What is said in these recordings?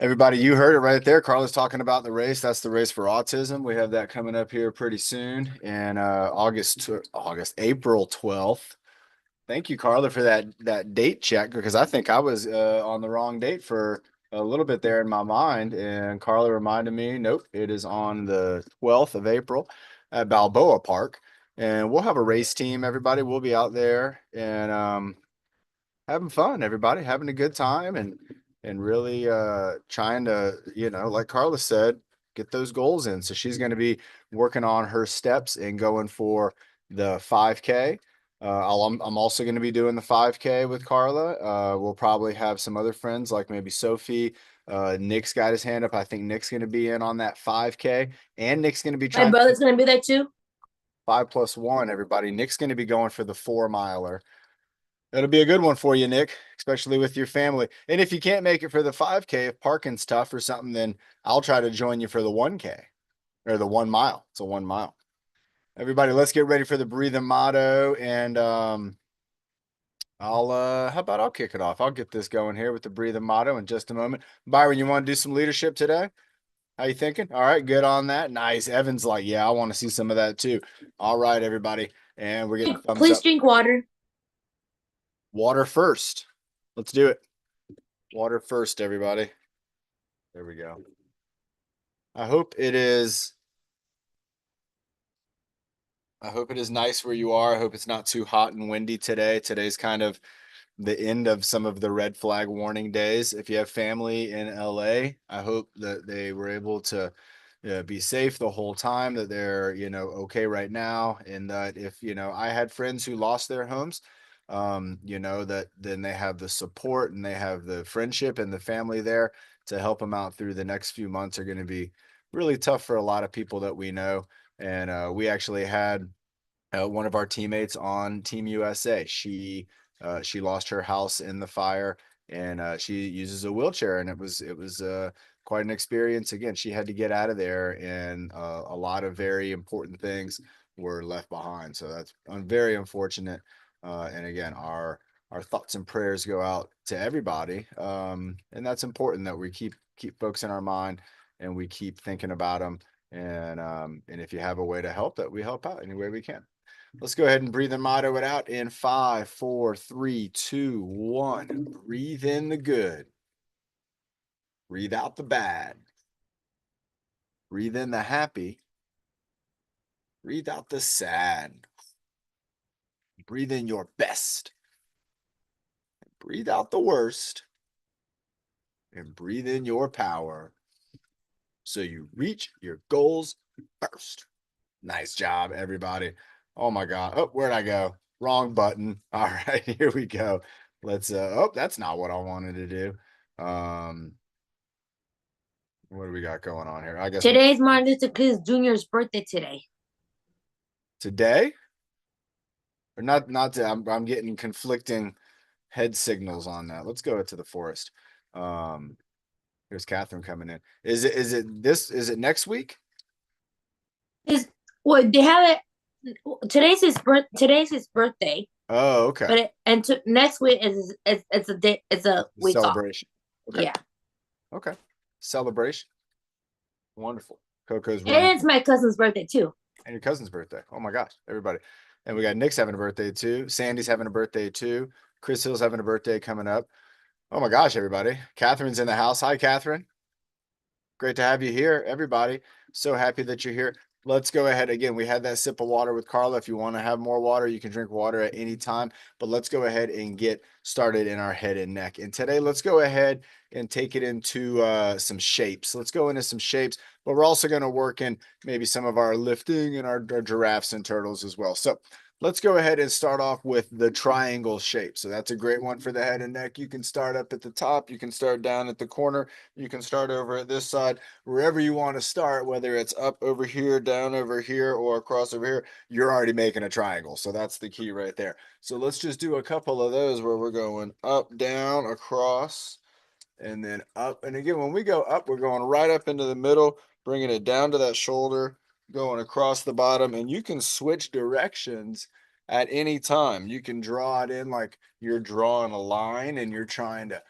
Everybody, you heard it right there. Carla's talking about the race. That's the race for autism. We have that coming up here pretty soon in April 12th. Thank you, Carla, for that date check because I think I was on the wrong date for a little bit there in my mind. And Carla reminded me, nope, it is on the 12th of April at Balboa Park. And we'll have a race team, everybody. We'll be out there and having fun, everybody, having a good time and really trying to, like Carla said, get those goals in. So she's going to be working on her steps and going for the 5K. I'm also going to be doing the 5K with Carla. We'll probably have some other friends like maybe Sophie. Nick's got his hand up. I think Nick's going to be in on that 5K, and Nick's going to be My trying to brother's gonna be there too. 5+1. Everybody, Nick's going to be going for the 4 miler. It'll be a good one for you, Nick, especially with your family. And if you can't make it for the 5K, if parking's tough or something, then I'll try to join you for the 1K or the 1 mile. It's a 1 mile. Everybody, let's get ready for the breathing motto. And how about I'll kick it off? I'll get this going here with the breathing motto in just a moment. Byron, you want to do some leadership today? How you thinking? All right, good on that. Nice. Evan's like, yeah, I want to see some of that too. All right, everybody. And we're getting thumbs Please up. drink water. Water first. Let's do it. Water first, everybody. There we go. I hope it is. I hope it is nice where you are. I hope it's not too hot and windy today. Today's kind of the end of some of the red flag warning days. If you have family in LA, I hope that they were able to be safe the whole time, that they're, okay right now. And that if, I had friends who lost their homes, that then they have the support and they have the friendship and the family there to help them out through the next few months are going to be really tough for a lot of people that we know. And we actually had one of our teammates on Team USA. She lost her house in the fire, and she uses a wheelchair, and it was quite an experience. Again, she had to get out of there, and a lot of very important things were left behind. So that's very unfortunate. And again, our thoughts and prayers go out to everybody, and that's important that we keep folks in our mind and we keep thinking about them. And if you have a way to help, that we help out any way we can. Let's go ahead and breathe and motto it out in 5, 4, 3, 2, 1. Breathe in the good. Breathe out the bad. Breathe in the happy. Breathe out the sad. Breathe in your best. Breathe out the worst. And breathe in your power so you reach your goals first. Nice job, everybody. Oh my God. Oh, where'd I go? Wrong button. All right, here we go. Let's oh, that's not what I wanted to do. What do we got going on here? I guess we Today's Martin Luther King Jr.'s birthday today. today or not to, I'm getting conflicting head signals on that. Let's go to the forest. Um Here's Catherine coming in. Is it next week? His well, they have it. Today's his birthday, Oh, okay. next week is it's a day. It's a The week off. celebration. Okay. Yeah, Okay. Celebration. Wonderful. Coco's running. and it's my cousin's birthday too. And your cousin's birthday. Oh my gosh, everybody. And we got Nick's having a birthday too. Sandy's having a birthday too. Chris Hill's having a birthday coming up. Oh my gosh, everybody. Catherine's in the house. Hi, Catherine. Great to have you here, everybody. So happy that you're here. Let's go ahead again. We had that sip of water with Carla. If you want to have more water, you can drink water at any time. But let's go ahead and get started in our head and neck. And today, let's go ahead and take it into some shapes. Let's go into some shapes, but we're also going to work in maybe some of our lifting and our giraffes and turtles as well. So let's go ahead and start off with the triangle shape. So that's a great one for the head and neck. You can start up at the top. You can start down at the corner. You can start over at this side. Wherever you want to start, whether it's up over here, down over here, or across over here, you're already making a triangle. So that's the key right there. So let's just do a couple of those where we're going up, down, across, and then up. And again, when we go up, we're going right up into the middle, bringing it down to that shoulder, going across the bottom, and you can switch directions at any time. You can draw it in like you're drawing a line and you're trying to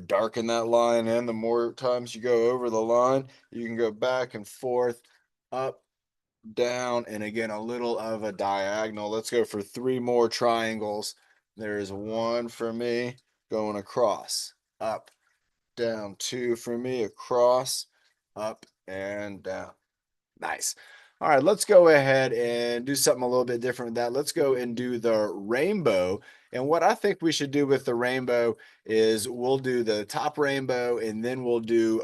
darken that line in. The more times you go over the line, you can go back and forth, up, down, and again, a little of a diagonal. Let's go for 3 more triangles. There's 1 for me going across, up, down, 2 for me across, up and down. Nice. All right, let's go ahead and do something a little bit different with that. Let's go and do the rainbow. And what I think we should do with the rainbow is we'll do the top rainbow and then we'll do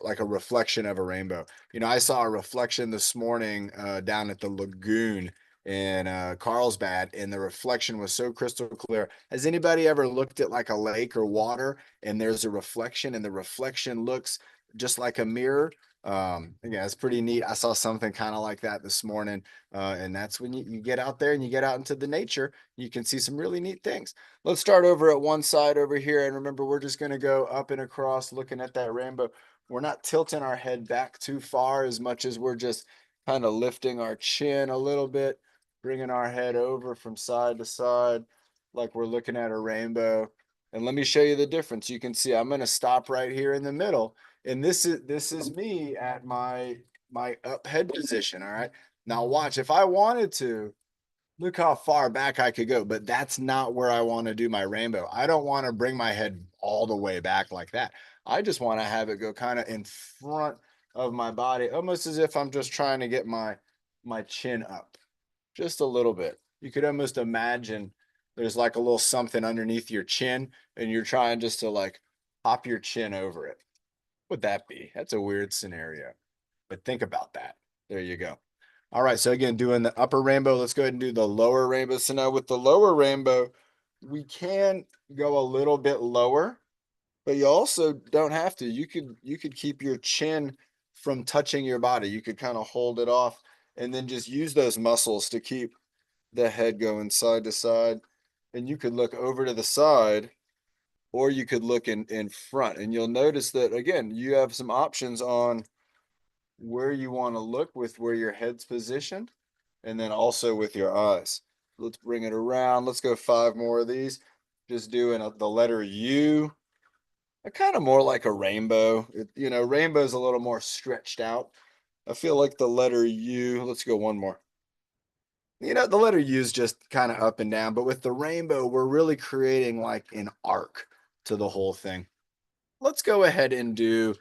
like a reflection of a rainbow. I saw a reflection this morning down at the lagoon in Carlsbad, and the reflection was so crystal clear. Has anybody ever looked at like a lake or water and there's a reflection and the reflection looks just like a mirror? Yeah, it's pretty neat. I saw something kind of like that this morning. And that's when you get out there and you get out into the nature, you can see some really neat things. Let's start over at one side over here. And remember, we're just going to go up and across looking at that rainbow. We're not tilting our head back too far as much as we're just kind of lifting our chin a little bit, bringing our head over from side to side, like we're looking at a rainbow. And let me show you the difference. You can see I'm going to stop right here in the middle, and this is me at my up head position. All right, now watch. If I wanted to, look how far back I could go, but that's not where I want to do my rainbow. I don't want to bring my head all the way back like that. I just want to have it go kind of in front of my body, almost as if I'm just trying to get my chin up just a little bit. You could almost imagine there's like a little something underneath your chin and you're trying just to like pop your chin over it. Would that be? That's a weird scenario. But think about that. There you go. All right. So again, doing the upper rainbow, let's go ahead and do the lower rainbow. So now with the lower rainbow, we can go a little bit lower, but you also don't have to. You could keep your chin from touching your body. You could kind of hold it off and then just use those muscles to keep the head going side to side. And you could look over to the side, or you could look in front, and you'll notice that again you have some options on where you want to look with where your head's positioned, and then also with your eyes. Let's bring it around. Let's go 5 more of these, just doing the letter U, kind of more like a rainbow. Rainbow's a little more stretched out. I feel like the letter U. Let's go 1 more. The letter U is just kind of up and down, but with the rainbow we're really creating like an arc to the whole thing. Let's go ahead and do,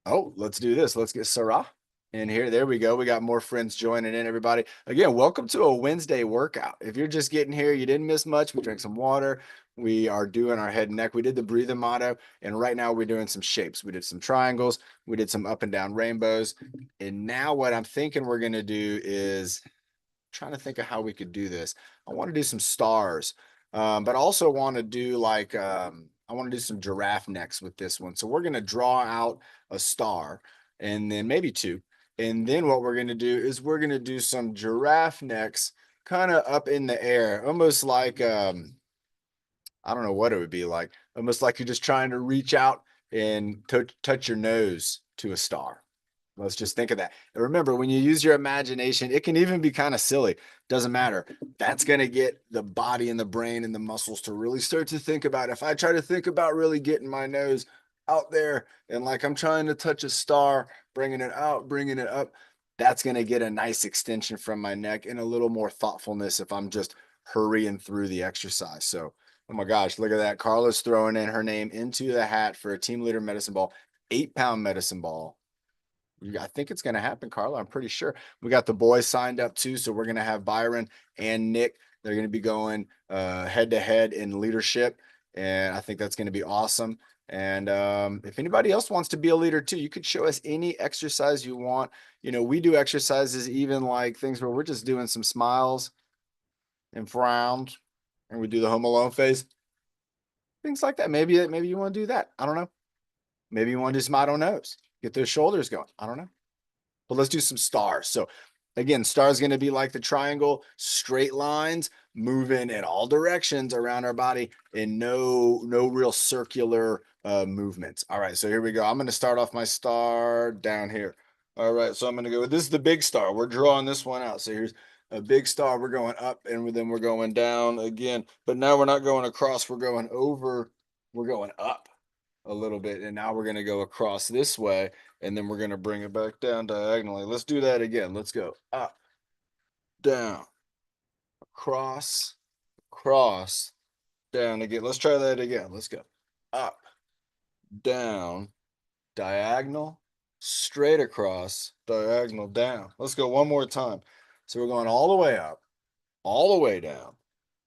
let's do this. Let's get Sarah in here. There we go. We got more friends joining in, everybody. Again, welcome to a Wednesday workout. If you're just getting here, you didn't miss much. We drank some water. We are doing our head and neck. We did the breathing motto, and right now we're doing some shapes. We did some triangles. We did some up and down rainbows. And now what I'm thinking we're going to do is trying to think of how we could do this. I want to do some stars, but also want to do like I want to do some giraffe necks with this one. So we're going to draw out a star and then maybe 2. And then what we're going to do is we're going to do some giraffe necks kind of up in the air, almost like I don't know what it would be like, almost like you're just trying to reach out and touch your nose to a star. Let's just think of that. And remember, when you use your imagination, it can even be kind of silly. Doesn't matter. That's going to get the body and the brain and the muscles to really start to think about. If I try to think about really getting my nose out there and like I'm trying to touch a star, bringing it out, bringing it up, that's going to get a nice extension from my neck and a little more thoughtfulness if I'm just hurrying through the exercise. So, oh my gosh, look at that. Carla's throwing in her name into the hat for a team leader medicine ball, 8-pound medicine ball. I think it's going to happen, Carla. I'm pretty sure. We got the boys signed up too. So we're going to have Byron and Nick. They're going to be going head to head in leadership. And I think that's going to be awesome. And if anybody else wants to be a leader too, you could show us any exercise you want. We do exercises, even like things where we're just doing some smiles and frowns, and we do the Home Alone face, things like that. Maybe you want to do that. I don't know. Maybe you want to do some I don't knows. Get those shoulders going. I don't know. But let's do some stars. So again, stars going to be like the triangle, straight lines moving in all directions around our body and no real circular movements. All right, so here we go. I'm going to start off my star down here. All right, so I'm going to go, this is the big star. We're drawing this one out. So here's a big star. We're going up and then we're going down again. But now we're not going across. We're going over we're going up a little bit, and now we're going to go across this way, and then we're going to bring it back down diagonally. Let's do that again. Let's go up, down, across, cross, down again. Let's try that again. Let's go up, down, diagonal, straight across, diagonal, down. Let's go one more time. So we're going all the way up, all the way down,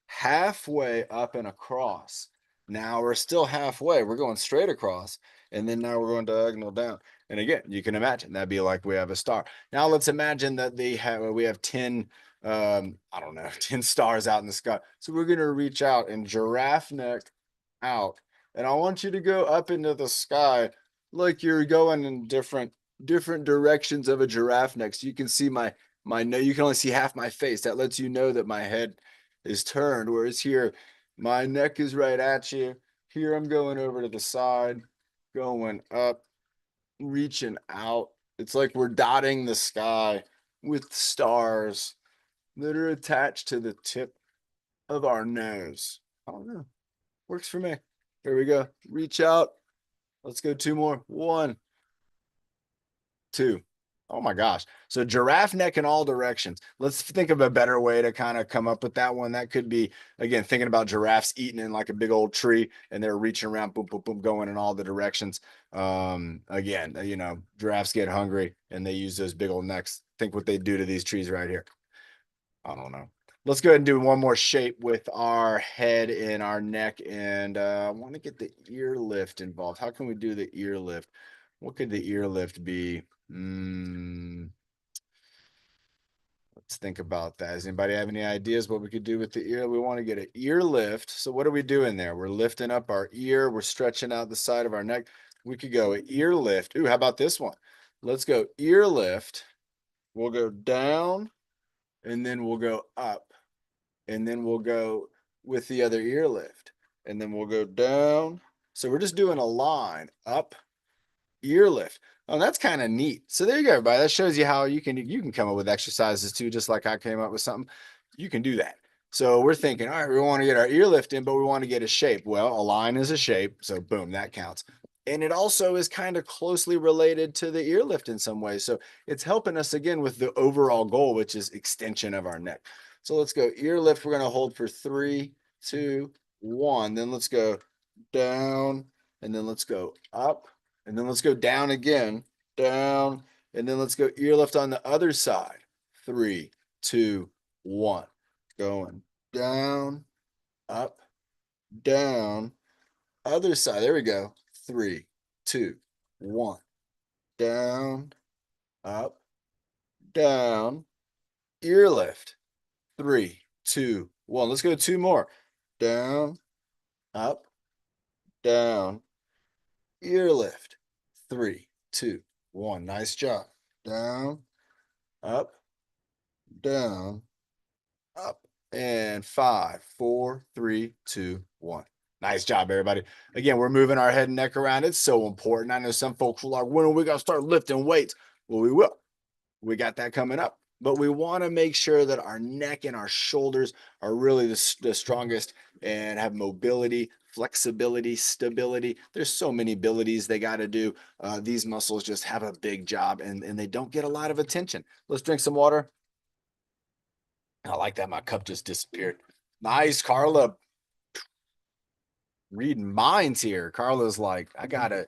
halfway up and across. Now we're still halfway. We're going straight across, and then now we're going diagonal down. And again, you can imagine that'd be like we have a star. Now let's imagine that we have 10 I don't know, 10 stars out in the sky. So we're going to reach out and giraffe neck out. And I want you to go up into the sky like you're going in different directions of a giraffe neck. So you can see my no, you can only see half my face. That lets you know that my head is turned, whereas here my neck is right at you. Here I'm going over to the side, going up, reaching out. It's like we're dotting the sky with stars that are attached to the tip of our nose. I don't know. Works for me. Here we go. Reach out. Let's go two more. One, two. Oh my gosh. So giraffe neck in all directions. Let's think of a better way to kind of come up with that one. That could be, again, thinking about giraffes eating in like a big old tree and they're reaching around, boom, boom, boom, going in all the directions. Again, giraffes get hungry and they use those big old necks. Think what they do to these trees right here. I don't know. Let's go ahead and do one more shape with our head and our neck. And I want to get the ear lift involved. How can we do the ear lift? What could the ear lift be? Let's think about that. Does anybody have any ideas what we could do with the ear? We want to get an ear lift. So what are we doing there? We're lifting up our ear. We're stretching out the side of our neck. We could go ear lift. Ooh, how about this one? Let's go ear lift. We'll go down and then we'll go up. And then we'll go with the other ear lift. And then we'll go down. So we're just doing a line up, ear lift. Oh, that's kind of neat. So there you go, everybody. That shows you how you can come up with exercises too, just like I came up with something. You can do that. So we're thinking, all right, we want to get our ear lift in, but we want to get a shape. Well, a line is a shape, so boom, that counts. And it also is kind of closely related to the ear lift in some ways. So it's helping us again with the overall goal, which is extension of our neck. So let's go ear lift. We're going to hold for 3, 2, 1. Then let's go down, and then let's go up. And then let's go down again, down, and then let's go ear lift on the other side. 3, 2, 1. Going down, up, down, other side. There we go. 3, 2, 1. Down, up, down, ear lift. 3, 2, 1. Let's go 2 more. Down, up, down, ear lift. 3, 2, 1. Nice job. Down, up, down, up, and 5, 4, 3, 2, 1. Nice job, everybody. Again, we're moving our head and neck around. It's so important. I know some folks are like, when are we going to start lifting weights? Well, we will. We got that coming up. But we want to make sure that our neck and our shoulders are really the strongest and have mobility, flexibility, stability. There's so many abilities they got to do. These muscles just have a big job and they don't get a lot of attention. Let's drink some water. I like that. My cup just disappeared. Nice, Carla. Reading minds here. Carla's like, I gotta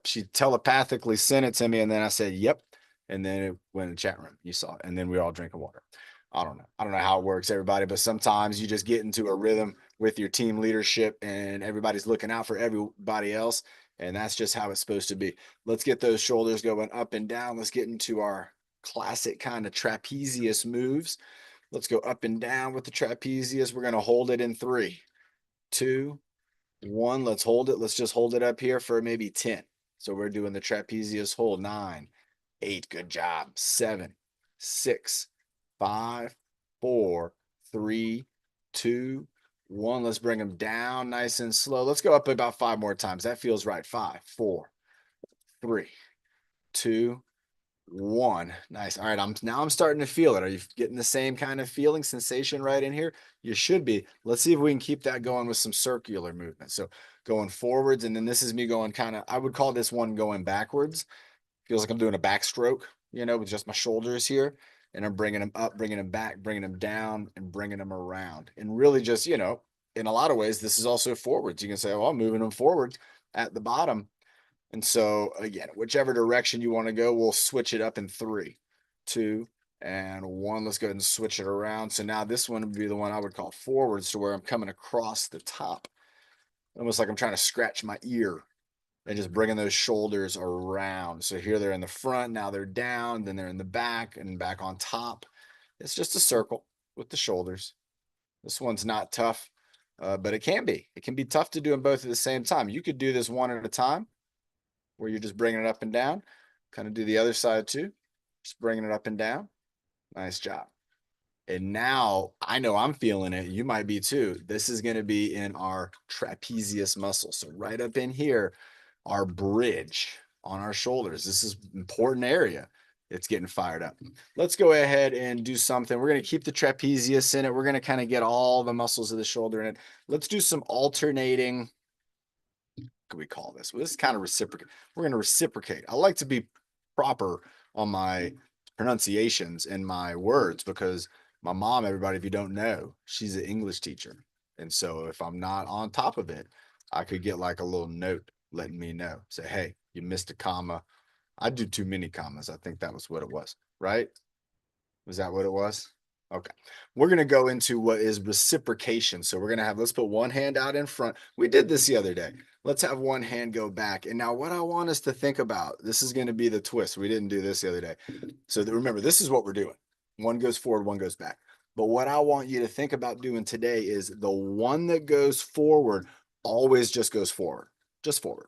she telepathically sent it to me, and then I said, yep. And then it went in the chat room. You saw it. And then we all drinking water. I don't know. I don't know how it works, everybody, but sometimes you just get into a rhythm with your team leadership and everybody's looking out for everybody else. And that's just how it's supposed to be. Let's get those shoulders going up and down. Let's get into our classic kind of trapezius moves. Let's go up and down with the trapezius. We're going to hold it in 3, 2, 1. Let's hold it. Let's just hold it up here for maybe 10. So we're doing the trapezius hold. 9, 8. Good job. 7, 6, 5, 4, 3, 2, 1. Let's bring them down nice and slow. Let's go up about 5 more times. That feels right. 5, 4, 3, 2, 1. Nice. All right. I'm starting to feel it. Are you getting the same kind of feeling sensation right in here? You should be. Let's see if we can keep that going with some circular movement. So going forwards, and then this is me going kind of, I would call this one going backwards. Feels like I'm doing a backstroke, with just my shoulders here. And I'm bringing them up, bringing them back, bringing them down, and bringing them around. And really just, in a lot of ways, this is also forwards. You can say, well, I'm moving them forward at the bottom. And so again, whichever direction you want to go, we'll switch it up in 3, 2, and 1. Let's go ahead and switch it around. So now this one would be the one I would call forwards, to where I'm coming across the top, almost like I'm trying to scratch my ear and just bringing those shoulders around. So here they're in the front, now they're down, then they're in the back and back on top. It's just a circle with the shoulders. This one's not tough, but it can be. It can be tough to do them both at the same time. You could do this one at a time, where you're just bringing it up and down. Kind of do the other side too. Just bringing it up and down. Nice job. And now I know I'm feeling it. You might be too. This is going to be in our trapezius muscle. So right up in here, our bridge on our shoulders. This is an important area. It's getting fired up. Let's go ahead and do something. We're going to keep the trapezius in it. We're going to kind of get all the muscles of the shoulder in it. Let's do some alternating. Could we call this? Well, this is kind of reciprocate. We're going to reciprocate. I like to be proper on my pronunciations and my words, because my mom, everybody, if you don't know, she's an English teacher. And so if I'm not on top of it, I could get like a little note letting me know, say, hey, you missed a comma. I do too many commas. I think that was what it was, right? Was that what it was? Okay. We're going to go into what is reciprocation. So we're going to have, let's put one hand out in front. We did this the other day. Let's have one hand go back. And now what I want us to think about, this is going to be the twist. We didn't do this the other day. So remember, this is what we're doing. One goes forward, one goes back. But what I want you to think about doing today is the one that goes forward always just goes forward, just forward.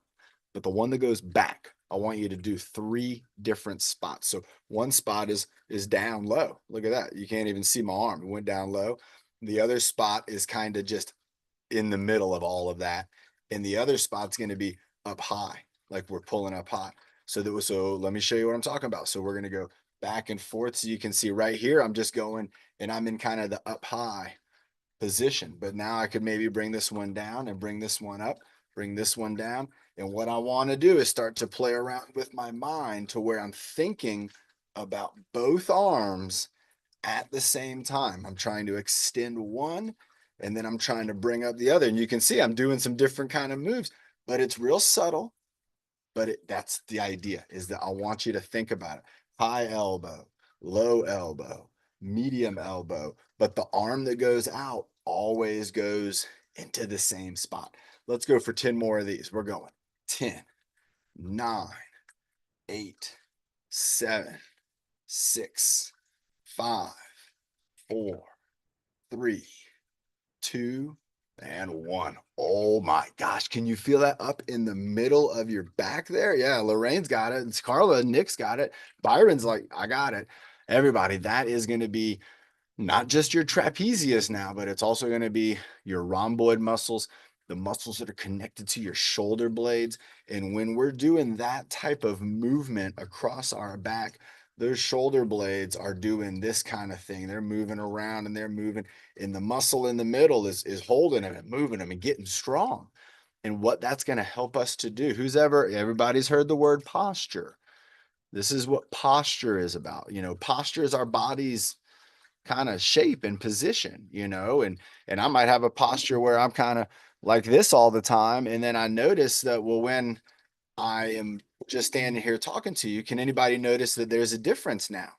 But the one that goes back, I want you to do 3 different spots. So one spot is down low. Look at that. You can't even see my arm. It went down low. The other spot is kind of just in the middle of all of that. And the other spot's going to be up high, like we're pulling up high. So let me show you what I'm talking about. So we're going to go back and forth. So you can see right here, I'm just going and I'm in kind of the up high position. But now I could maybe bring this one down and bring this one up, bring this one down. And what I want to do is start to play around with my mind to where I'm thinking about both arms at the same time. I'm trying to extend one and then I'm trying to bring up the other. And you can see I'm doing some different kind of moves, but it's real subtle. But that's the idea, is that I want you to think about it. High elbow, low elbow, medium elbow, but the arm that goes out always goes into the same spot. Let's go for 10 more of these. We're going 10, 9, 8, 7, 6, 5, 4, 3, 2, and 1. Oh my gosh. Can you feel that up in the middle of your back there? Yeah, Lorraine's got it. It's Carla. Nick's got it. Byron's like, I got it. Everybody, that is going to be not just your trapezius now, but it's also going to be your rhomboid muscles, the muscles that are connected to your shoulder blades. And when we're doing that type of movement across our back, those shoulder blades are doing this kind of thing. They're moving around and they're moving, and the muscle in the middle is holding them and moving them and getting strong. And what that's going to help us to do, everybody's heard the word posture. This is what posture is about. Posture is our body's kind of shape and position, and I might have a posture where I'm kind of like this all the time. And then I notice that, well, when I am just standing here talking to you, can anybody notice that there's a difference now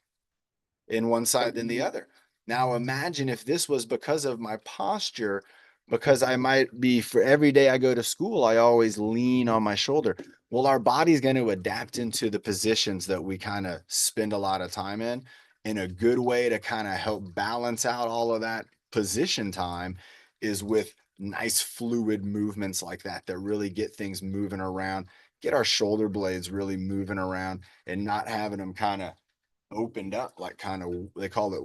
in one side than the other? Now imagine if this was because of my posture, because I might be, for every day I go to school, I always lean on my shoulder. Well, our body's going to adapt into the positions that we kind of spend a lot of time in a good way to kind of help balance out all of that position time is with nice fluid movements like that really get things moving around, get our shoulder blades really moving around, and not having them kind of opened up, like kind of, they call it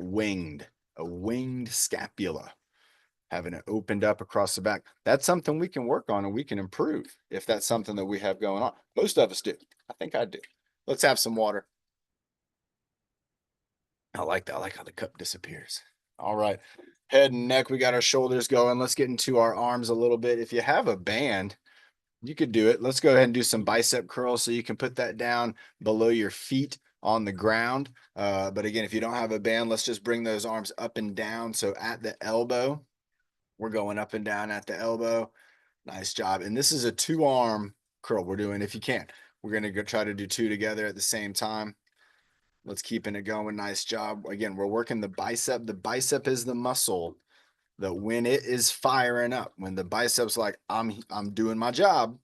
a winged scapula, having it opened up across the back. That's something we can work on and we can improve if that's something that we have going on. Most of us do. I think I do. Let's have some water. I like that. I like how the cup disappears. All right. Head and neck, we got our shoulders going. Let's get into our arms a little bit. If you have a band, you could do it. Let's go ahead and do some bicep curls so you can put that down below your feet on the ground. But again, if you don't have a band, let's just bring those arms up and down. So at the elbow, we're going up and down at the elbow. Nice job. And this is a 2-arm curl we're doing if you can. We're going to go try to do 2 together at the same time. Let's keeping it going. Nice job. Again, we're working the bicep. The bicep is the muscle that when it is firing up, when the bicep's like, I'm doing my job,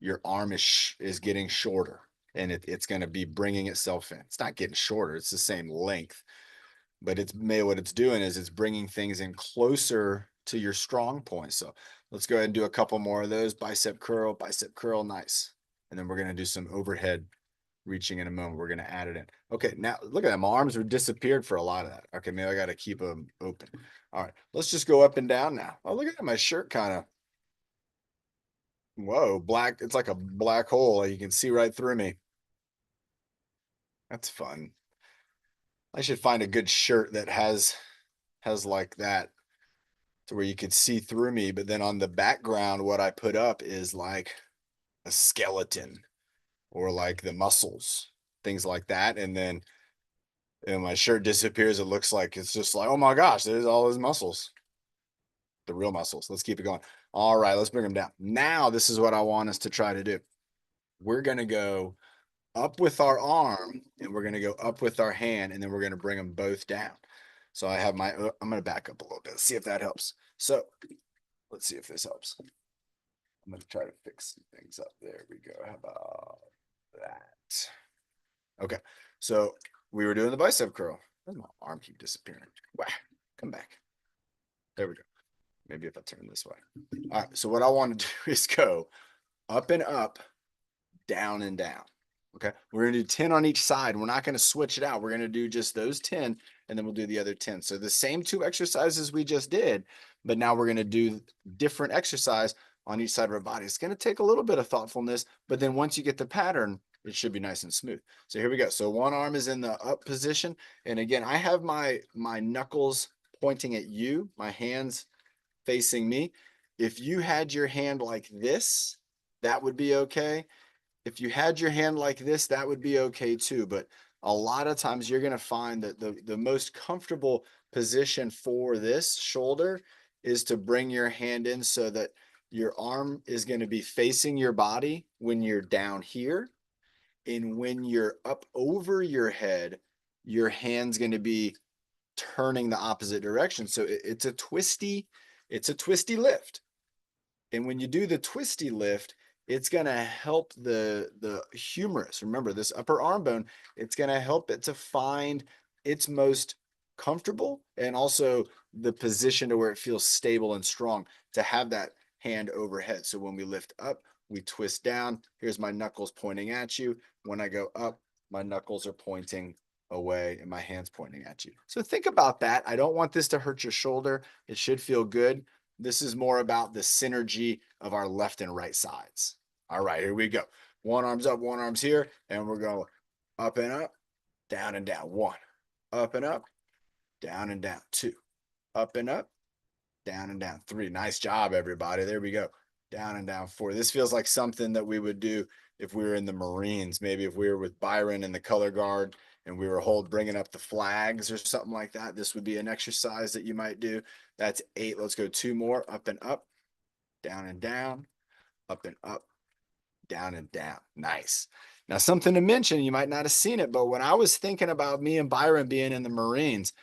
your arm is getting shorter and it's going to be bringing itself in. It's not getting shorter. It's the same length, but it's maybe what it's doing is it's bringing things in closer to your strong point. So let's go ahead and do a couple more of those. Bicep curl, nice. And then we're going to do some overhead reaching in a moment. We're going to add it in. Okay, now look at that. My arms are disappeared for a lot of that. Okay, maybe I got to keep them open. All right, let's just go up and down now. Oh, look at that. My shirt kind of, whoa, black. It's like a black hole. You can see right through me. That's fun. I should find a good shirt that has like that to where you could see through me. But then on the background, what I put up is like a skeleton or like the muscles, things like that. And then my shirt disappears. It looks like it's just like, oh my gosh, there's all his muscles, the real muscles. Let's keep it going. All right, let's bring them down. Now, this is what I want us to try to do. We're going to go up with our arm and we're going to go up with our hand and then we're going to bring them both down. So I have my, I'm going to back up a little bit, see if that helps. So let's see if this helps. I'm going to try to fix some things up. There we go. How about that? Okay. So we were doing the bicep curl. Why does my arm keep disappearing? Wow. Come back. There we go. Maybe if I turn this way. All right. So what I want to do is go up and up, down and down. Okay. We're going to do 10 on each side. We're not going to switch it out. We're going to do just those 10 and then we'll do the other 10. So the same 2 exercises we just did, but now we're going to do different exercise on each side of our body. It's going to take a little bit of thoughtfulness, but then once you get the pattern, it should be nice and smooth. So here we go. So one arm is in the up position. And again, I have my knuckles pointing at you, my hands facing me. If you had your hand like this, that would be okay. If you had your hand like this, that would be okay too. But a lot of times you're going to find that the most comfortable position for this shoulder is to bring your hand in so that your arm is going to be facing your body when you're down here. And when you're up over your head, your hand's going to be turning the opposite direction. So it's a twisty lift. And when you do the twisty lift, it's going to help the humerus. Remember this upper arm bone, it's going to help it to find its most comfortable and also the position to where it feels stable and strong to have that hand overhead. So when we lift up, we twist down. Here's my knuckles pointing at you. When I go up, my knuckles are pointing away and my hands pointing at you. So think about that. I don't want this to hurt your shoulder. It should feel good. This is more about the synergy of our left and right sides. All right, here we go. One arm's up, one arm's here, and we're going up and up, down and down. 1, up and up, down and down. 2, up and up, down and down. 3. Nice job, everybody. There we go. Down and down. 4. This feels like something that we would do if we were in the Marines, maybe if we were with Byron in the color guard and we were bringing up the flags or something like that. This would be an exercise that you might do. That's 8. Let's go 2 more. Up and up, down and down, up and up, down and down. Nice. Now, something to mention, you might not have seen it, but when I was thinking about me and Byron being in the Marines,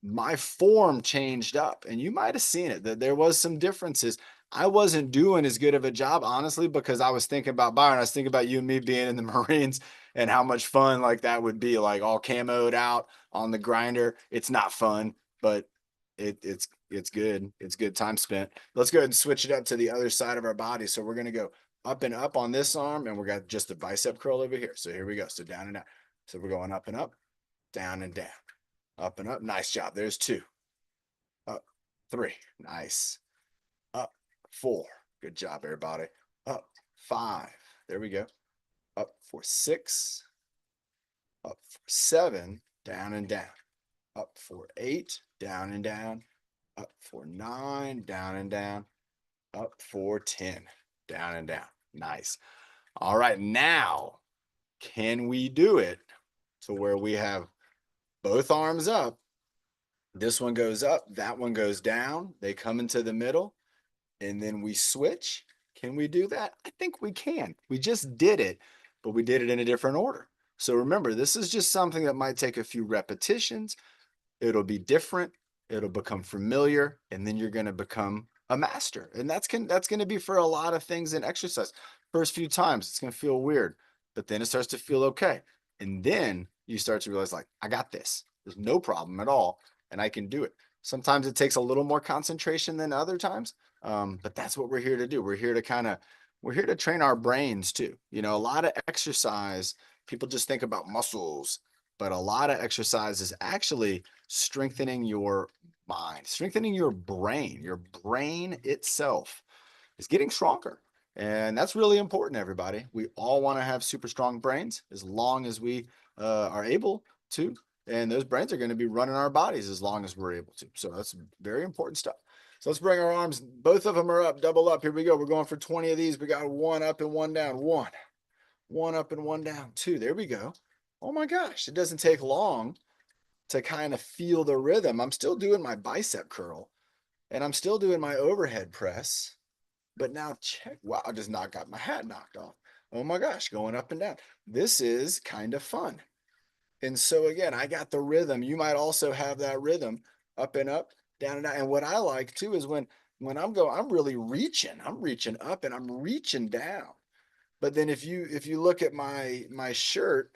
my form changed up and you might have seen it, that there was some differences. I wasn't doing as good of a job, honestly, because I was thinking about Byron. I was thinking about you and me being in the Marines and how much fun like that would be, like all camoed out on the grinder. It's not fun, but it's good. It's good time spent. Let's go ahead and switch it up to the other side of our body. So we're going to go up and up on this arm and we got just a bicep curl over here. So here we go. So down and down. So we're going up and up, down and down. Up and up. Nice job. There's 2. Up. 3. Nice. Up. 4. Good job, everybody. Up. 5. There we go. Up for 6. Up for 7. Down and down. up for 8, down and down, up for 9, down and down, up for 10, down and down. Nice. All right, now can we do it to where we have both arms up? This one goes up, that one goes down. They come into the middle, and then we switch. Can we do that? I think we can. We just did it, but we did it in a different order. So remember, this is just something that might take a few repetitions. It'll be different. It'll become familiar, and then you're going to become a master. And that's going to be for a lot of things in exercise. First few times, it's going to feel weird, but then it starts to feel okay. And then you start to realize, like, I got this. There's no problem at all, and I can do it. Sometimes it takes a little more concentration than other times, but that's what we're here to do. We're here to train our brains too. You know, a lot of exercise, people just think about muscles, but a lot of exercise is actually strengthening your mind, strengthening your brain. Your brain itself is getting stronger. And that's really important, everybody. We all want to have super strong brains as long as we are able to. And those brains are going to be running our bodies as long as we're able to. So that's very important stuff. So let's bring our arms. Both of them are up, double up. Here we go. We're going for 20 of these. We got 1 up and 1 down. 1 up and 1 down. 2. There we go. Oh my gosh. It doesn't take long to kind of feel the rhythm. I'm still doing my bicep curl and I'm still doing my overhead press. But now check, wow, I just got my hat knocked off. Oh my gosh, going up and down. This is kind of fun. And so again, I got the rhythm. You might also have that rhythm, up and up, down and down. And what I like too is when I'm really reaching. I'm reaching up and I'm reaching down. But then if you look at my shirt,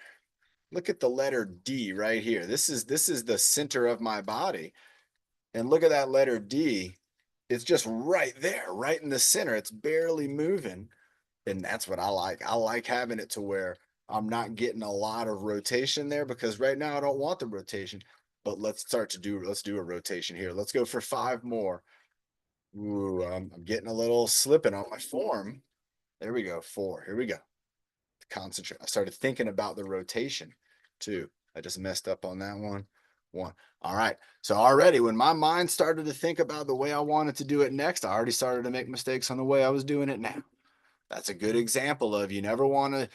look at the letter D right here. This is the center of my body. And look at that letter D. It's just right there, right in the center. It's barely moving. And that's what I like. I like having it to where I'm not getting a lot of rotation there, because right now I don't want the rotation. But let's do a rotation here. Let's go for 5 more. Ooh, I'm getting a little slipping on my form. There we go. 4. Here we go. Concentrate. I started thinking about the rotation too. I just messed up on that one. 1. All right. So already when my mind started to think about the way I wanted to do it next, I already started to make mistakes on the way I was doing it now. That's a good example of, you never want to,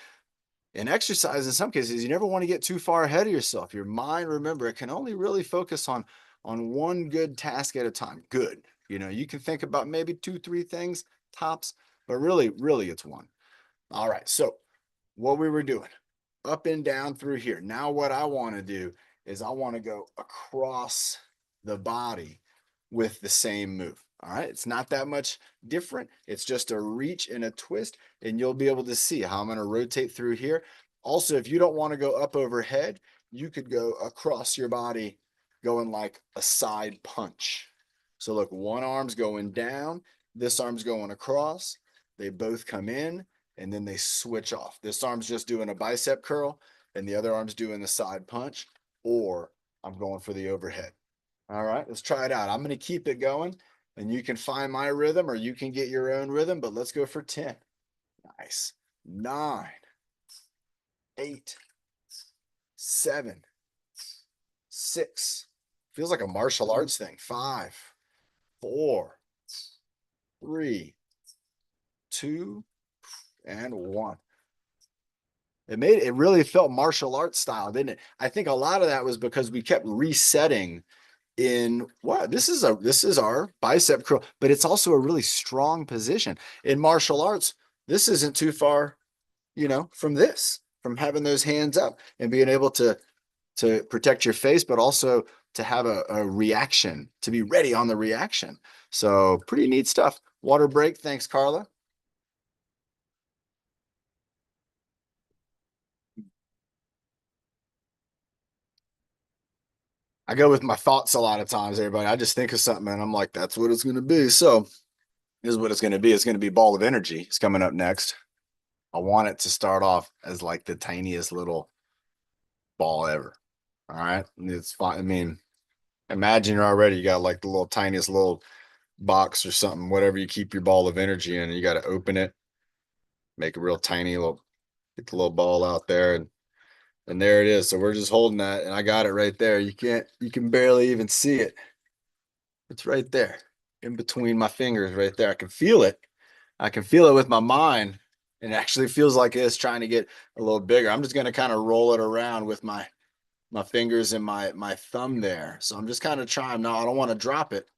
in exercise, in some cases, you never want to get too far ahead of yourself. Your mind, remember, it can only really focus on one good task at a time. Good. You know, you can think about maybe 2, 3 things tops, but really it's 1. All right. So what we were doing, up and down through here. Now what I want to do is I want to go across the body with the same move. All right. It's not that much different. It's just a reach and a twist, and you'll be able to see how I'm going to rotate through here. Also, if you don't want to go up overhead, you could go across your body going like a side punch. So look, one arm's going down, this arm's going across. They both come in and then they switch off. This arm's just doing a bicep curl and the other arm's doing the side punch, or I'm going for the overhead. All right, let's try it out. I'm going to keep it going, and you can find my rhythm or you can get your own rhythm, but let's go for 10. Nice. 9, 8, 7, 6. Feels like a martial arts thing. 5, 4, 3, 2, and 1. It really felt martial arts style, didn't it? I think a lot of that was because we kept resetting in what this is our bicep curl, but it's also a really strong position. In martial arts, this isn't too far, from having those hands up and being able to protect your face, but also to have a reaction, to be ready on the reaction. So pretty neat stuff. Water break. Thanks, Carla. I go with my thoughts a lot of times, everybody. I just think of something and I'm like, that's what it's going to be. So this is what it's going to be. It's going to be Ball of Energy. It's coming up next. I want it to start off as like the tiniest little ball ever. All right. It's fine. I mean, imagine you got like the little tiniest little box or something, whatever you keep your ball of energy in, and you got to open it, make a real tiny little, get the little ball out there, and And there it is. So we're just holding that, and I got it right there. You can barely even see it. It's right there in between my fingers right there. I can feel it. I can feel it with my mind. And it actually feels like it's trying to get a little bigger. I'm just going to kind of roll it around with my fingers and my thumb there. So I'm just kind of trying. Now I don't want to drop it.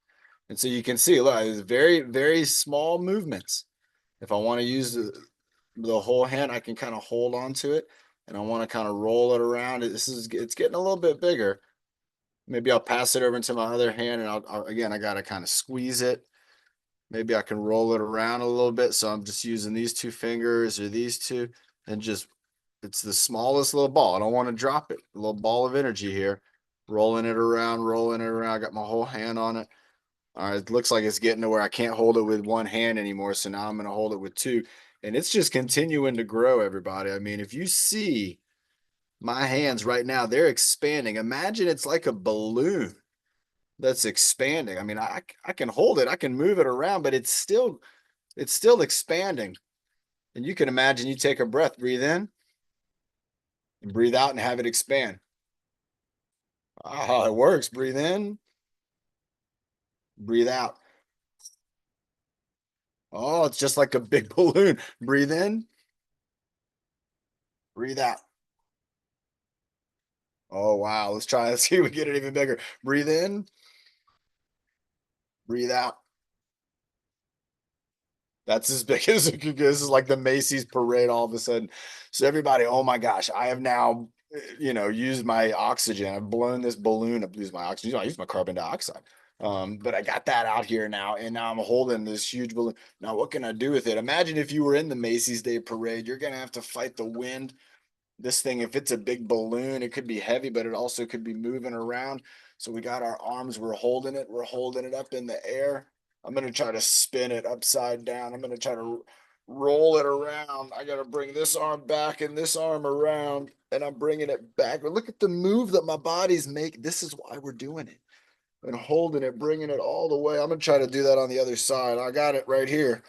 And so you can see, look, it's very, very small movements. If I want to use the whole hand, I can kind of hold on to it, and I want to kind of roll it around. It's getting a little bit bigger. Maybe I'll pass it over into my other hand, and again, I got to kind of squeeze it. Maybe I can roll it around a little bit. So I'm just using these two fingers or these two, and just, it's the smallest little ball. I don't want to drop it. A little ball of energy here, rolling it around, rolling it around. I got my whole hand on it. All right, it looks like it's getting to where I can't hold it with one hand anymore. So now I'm going to hold it with two. And it's just continuing to grow, everybody. I mean, if you see my hands right now, they're expanding. Imagine it's like a balloon that's expanding. I mean, I can hold it, I can move it around, but it's still expanding. And you can imagine, you take a breath, breathe in and breathe out and have it expand. Ah, it works. Breathe in, breathe out. Oh, it's just like a big balloon. Breathe in, breathe out. Oh, wow. Let's try. Let's see if we get it even bigger. Breathe in, breathe out. That's as big as it could get. This is like the Macy's parade all of a sudden. So everybody, oh my gosh, I have now, used my oxygen. I've blown this balloon up, used my oxygen. I used my carbon dioxide. But I got that out here now, and now I'm holding this huge balloon. Now, what can I do with it? Imagine if you were in the Macy's Day Parade, you're gonna have to fight the wind. This thing, if it's a big balloon, it could be heavy, but it also could be moving around. So we got our arms, we're holding it up in the air. I'm going to try to spin it upside down. I'm going to try to roll it around. I got to bring this arm back and this arm around, and I'm bringing it back. But look at the move that my body's making. This is why we're doing it, and holding it, bringing it all the way. I'm going to try to do that on the other side. I got it right here,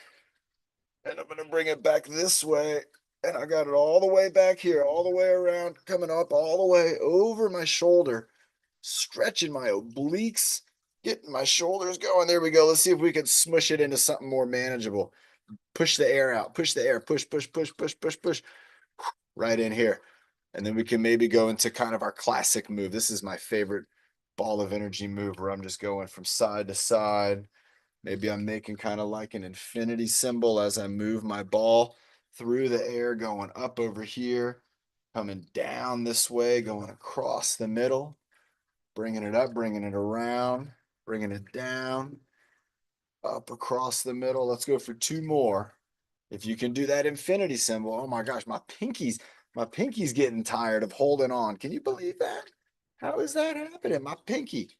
and I'm going to bring it back this way. And I got it all the way back here, all the way around, coming up all the way over my shoulder, stretching my obliques, getting my shoulders going. There we go. Let's see if we can smush it into something more manageable. Push the air out, push the air, push, push, push, push, push, push, right in here. And then we can maybe go into kind of our classic move. This is my favorite ball of energy move, where I'm just going from side to side. Maybe I'm making kind of like an infinity symbol as I move my ball through the air, going up over here, coming down this way, going across the middle, bringing it up, bringing it around, bringing it down, up across the middle. Let's go for two more. If you can do that infinity symbol, oh my gosh, my pinky's getting tired of holding on. Can you believe that? How is that happening? My pinky.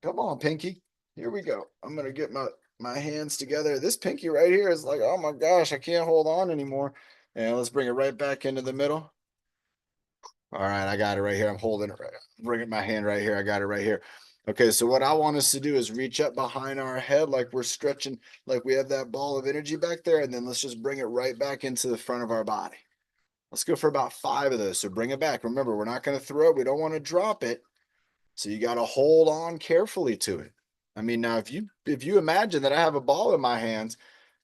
Come on, pinky. Here we go. I'm gonna get my hands together. This pinky right here is like, oh my gosh, I can't hold on anymore. And let's bring it right back into the middle. All right, I got it right here. I'm holding it right. Bringing my hand right here. I got it right here. Okay, so what I want us to do is reach up behind our head like we're stretching, like we have that ball of energy back there, and then let's just bring it right back into the front of our body. Let's go for about 5 of those. So bring it back. Remember, we're not going to throw it. We don't want to drop it. So you got to hold on carefully to it. I mean, now if you imagine that I have a ball in my hands,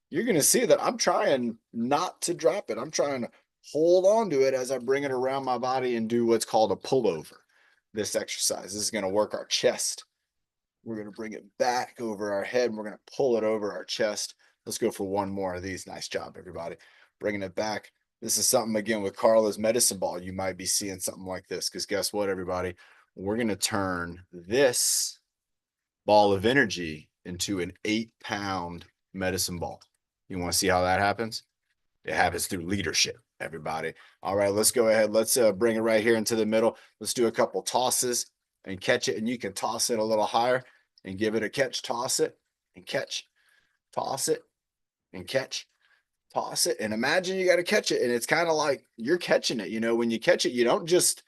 you're going to see that I'm trying not to drop it. I'm trying to hold on to it as I bring it around my body and do what's called a pullover. This exercise, this is going to work our chest. We're going to bring it back over our head, and we're going to pull it over our chest. Let's go for one more of these. Nice job, everybody. Bringing it back. This is something, again, with Carla's medicine ball. You might be seeing something like this, because guess what, everybody? We're going to turn this ball of energy into an 8-pound medicine ball. You want to see how that happens? It happens through leadership, everybody. All right, let's go ahead. Let's bring it right here into the middle. Let's do a couple tosses and catch it. And you can toss it a little higher and give it a catch. Toss it and catch. Toss it and catch. Toss it. And imagine you got to catch it. And it's kind of like you're catching it. When you catch it, you don't just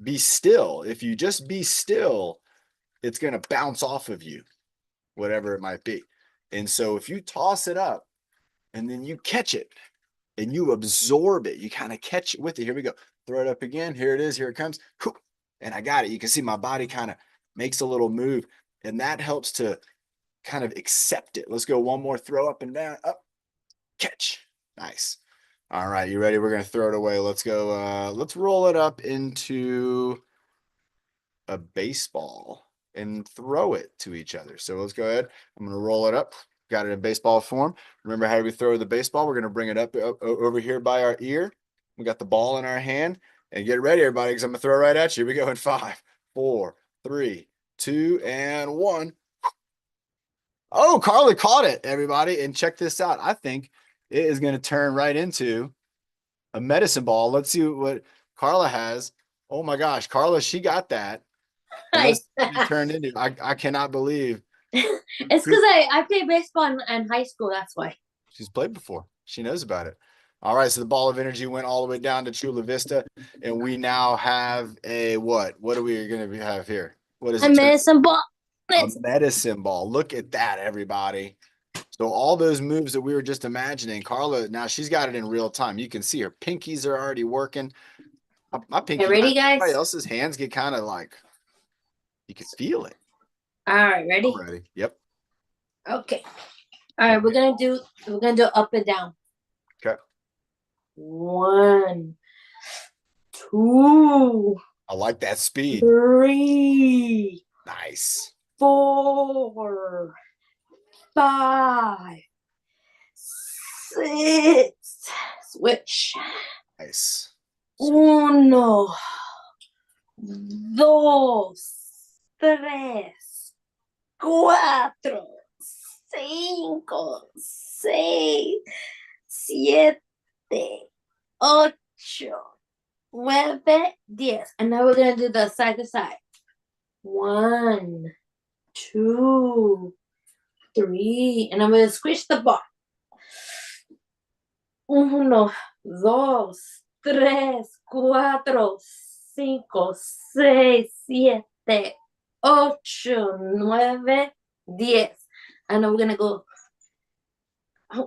be still. If you just be still, it's going to bounce off of you, whatever it might be. And so if you toss it up and then you catch it and you absorb it, you kind of catch it with it. Here we go. throw it up again. Here it is. Here it comes. And I got it. You can see my body kind of makes a little move, and that helps to kind of accept it. Let's go one more throw up and down, up, catch. Nice. All right, you ready? We're going to throw it away. Let's go. Let's roll it up into a baseball and throw it to each other. So let's go ahead. I'm going to roll it up. Got it in baseball form. Remember how we throw the baseball? We're going to bring it up over here by our ear. We got the ball in our hand. And get ready, everybody, because I'm going to throw it right at you. Here we go in 5, 4, 3, 2, and 1. Oh, Carla caught it, everybody. And check this out. I think it is going to turn right into a medicine ball. Let's see what Carla has. Oh my gosh, Carla, she got that. And let's see what it turned into. I cannot believe It's because I played baseball in high school. That's why. she's played before. She knows about it. All right, so the ball of energy went all the way down to Chula Vista, and we now have a what? What are we going to have here? What is A it? medicine ball. A medicine ball. Look at that, everybody. So all those moves that we were just imagining, Carla, now she's got it in real time. You can see her pinkies are already working. My pinky, Okay, ready, guys? everybody else's hands get kind of like, you can feel it. All right, ready? I'm ready. Yep. Okay. All right, we're gonna do up and down. Okay. 1, 2, I like that speed. 3, Nice. 4, 5, 6. Switch. Nice. 1, 2, 3, 4, 5, 6, 7, 8, 9, 10. And now we're going to do the side to side. 1, 2, 3. And I'm going to squish the ball. 1, 2, 3, 4, 5, 6, 7, 8, 9, 10. And we're gonna go.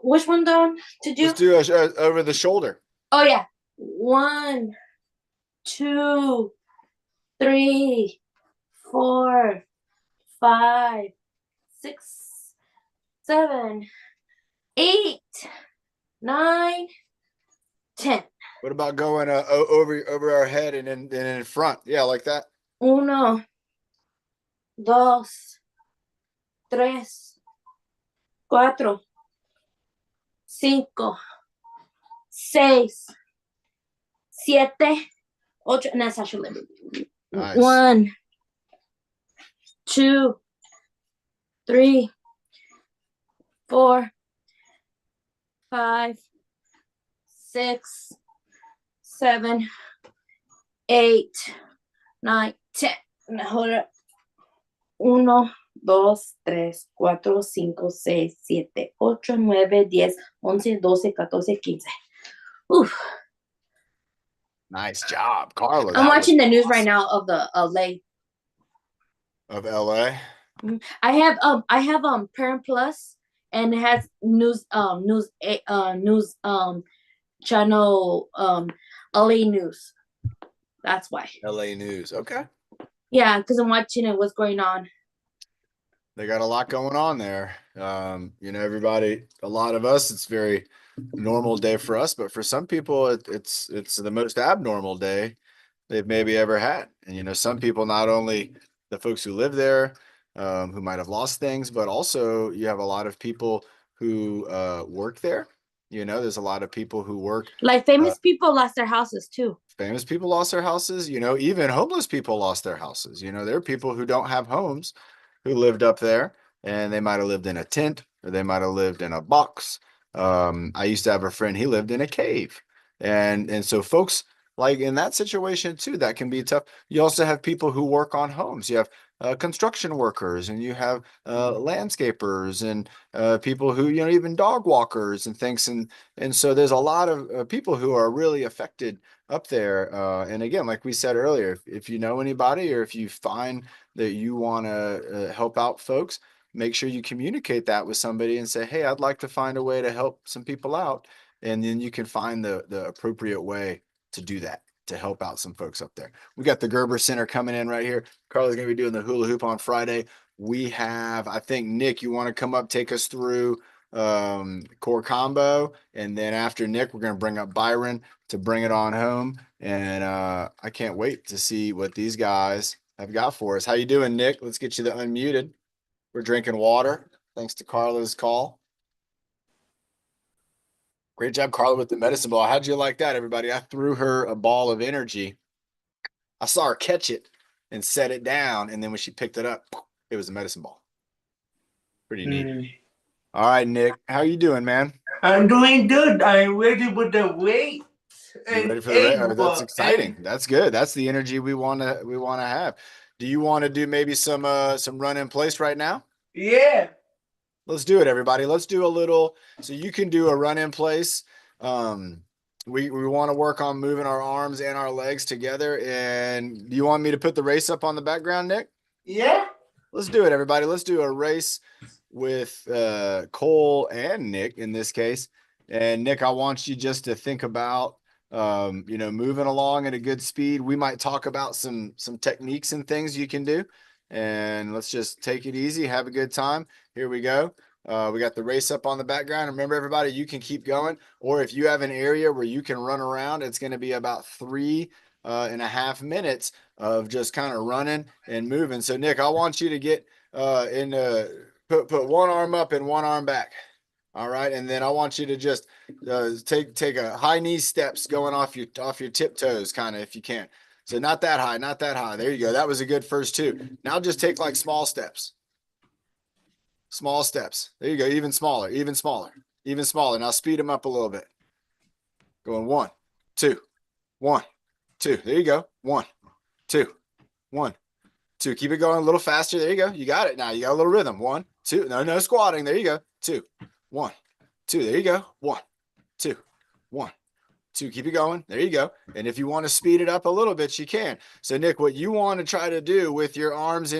Which one down to do? Let's do over the shoulder. Oh yeah. 1, 2, 3, 4, 5, 6, 7, 8, 9, 10. What about going over our head and in front? Yeah, like that. 1, 2, 3, 4, 5, 6, 7, 8. And that's actually Nice. 1, 2, 3, 4, 5, 6, 7, 8, 9, 10. Now hold it up. 1, 2, 3, 4, 5, 6, 7, 8, 9, 10, 11, 12, 14, 15. Oof. Nice job, Carla. I'm watching the news right now of the LA. Of LA. I have Parent Plus, and it has news channel LA News. That's why. LA News. Okay. Yeah, because I'm watching it. What's going on? They got a lot going on there. Everybody, a lot of us, it's very normal day for us, but for some people, it's the most abnormal day they've maybe ever had. And some people, not only the folks who live there, who might have lost things, but also you have a lot of people who work there. There's a lot of people who work. Like famous people lost their houses too. Famous people lost their houses. Even homeless people lost their houses. There are people who don't have homes who lived up there, and they might have lived in a tent or they might have lived in a box. I used to have a friend, he lived in a cave. And so folks like in that situation too, that can be tough. You also have people who work on homes. You have construction workers, and you have landscapers, and people who, even dog walkers and things. And so there's a lot of people who are really affected up there. And again, like we said earlier, if you know anybody, or if you find that you want to help out folks, make sure you communicate that with somebody and say, hey, I'd like to find a way to help some people out. And then you can find the appropriate way to do that. to help out some folks up there. We got the Gerber Center coming in right here. Carla's going to be doing the hula hoop on Friday. We have, I think, Nick, you want to come up, take us through core combo. And then after Nick, we're going to bring up Byron to bring it on home. And I can't wait to see what these guys have got for us. How you doing, Nick? Let's get you the unmuted. We're drinking water. Thanks to Carla's call. Great job, Carla, with the medicine ball. How'd you like that, everybody? I threw her a ball of energy. I saw her catch it and set it down. And then when she picked it up, it was a medicine ball. Pretty neat. All right, Nick. How you doing, man? I'm doing good. I'm ready with the weight. You ready for the that's exciting. That's good. That's the energy we want to have. Do you want to do maybe some run in place right now? Yeah. Let's do it, everybody. Let's do a little. So you can do a run in place. We want to work on moving our arms and our legs together. And do you want me to put the race up on the background, Nick? Yeah. Let's do it, everybody. Let's do a race with Cole and Nick in this case. And Nick, I want you just to think about moving along at a good speed. We might talk about some techniques and things you can do. And let's just take it easy, have a good time. Here we go. We got the race up on the background. Remember, everybody, you can keep going. Or if you have an area where you can run around, it's going to be about 3.5 minutes of just kind of running and moving. So, Nick, I want you to get put one arm up and one arm back. All right, and then I want you to just take a high knee steps going off your tiptoes, kind of, if you can. So not that high, not that high. There you go. That was a good first two. Now just take like small steps. Small steps. There you go. Even smaller, even smaller, even smaller. Now speed them up a little bit. Going 1, 2, 1, 2. There you go. 1, 2, 1, 2. Keep it going a little faster. There you go. You got it. Now you got a little rhythm. 1, 2. No squatting. There you go. 2, 1, 2. There you go. 1, 2, 1, 2. Keep it going. There you go. And if you want to speed it up a little bit, you can. So, Nick, what you want to try to do with your arms